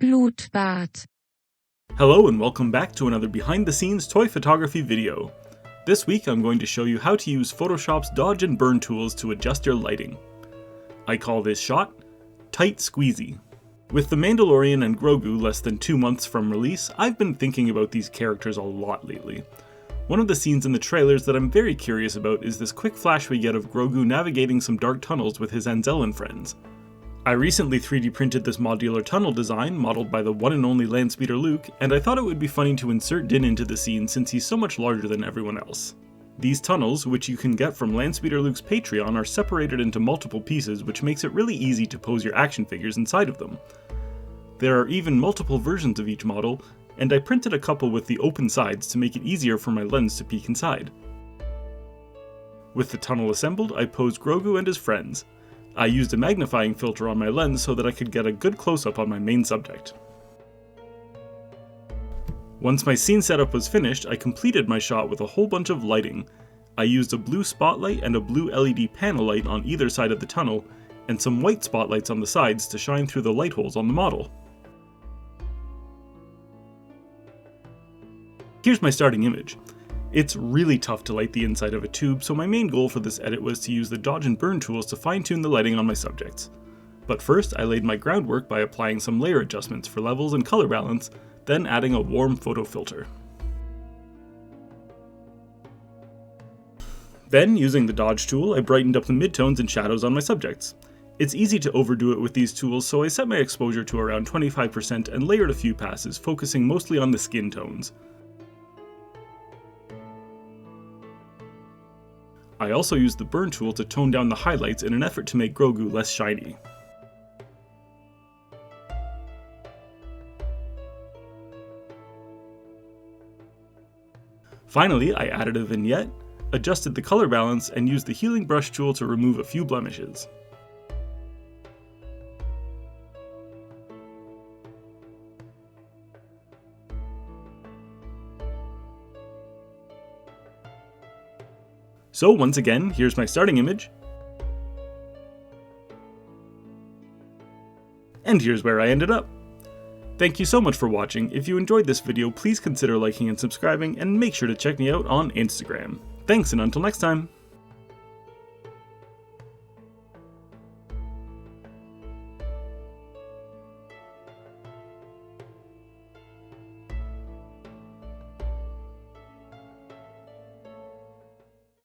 Blutbart. Hello and welcome back to another behind the scenes toy photography video. This week I'm going to show you how to use Photoshop's dodge and burn tools to adjust your lighting. I call this shot Tight Squeezy. With The Mandalorian and Grogu less than 2 months from release, I've been thinking about these characters a lot lately. One of the scenes in the trailers that I'm very curious about is this quick flash we get of Grogu navigating some dark tunnels with his Anzellan friends. I recently 3D printed this modular tunnel design, modeled by the one and only Landspeeder Luke, and I thought it would be funny to insert Din into the scene since he's so much larger than everyone else. These tunnels, which you can get from Landspeeder Luke's Patreon, are separated into multiple pieces, which makes it really easy to pose your action figures inside of them. There are even multiple versions of each model, and I printed a couple with the open sides to make it easier for my lens to peek inside. With the tunnel assembled, I posed Grogu and his friends. I used a magnifying filter on my lens so that I could get a good close-up on my main subject. Once my scene setup was finished, I completed my shot with a whole bunch of lighting. I used a blue spotlight and a blue LED panel light on either side of the tunnel, and some white spotlights on the sides to shine through the light holes on the model. Here's my starting image. It's really tough to light the inside of a tube, so my main goal for this edit was to use the dodge and burn tools to fine-tune the lighting on my subjects. But first, I laid my groundwork by applying some layer adjustments for levels and color balance, then adding a warm photo filter. Then, using the dodge tool, I brightened up the midtones and shadows on my subjects. It's easy to overdo it with these tools, so I set my exposure to around 25% and layered a few passes, focusing mostly on the skin tones. I also used the burn tool to tone down the highlights in an effort to make Grogu less shiny. Finally, I added a vignette, adjusted the color balance, and used the healing brush tool to remove a few blemishes. So once again, here's my starting image. And here's where I ended up. Thank you so much for watching. If you enjoyed this video, please consider liking and subscribing, and make sure to check me out on Instagram. Thanks, and until next time!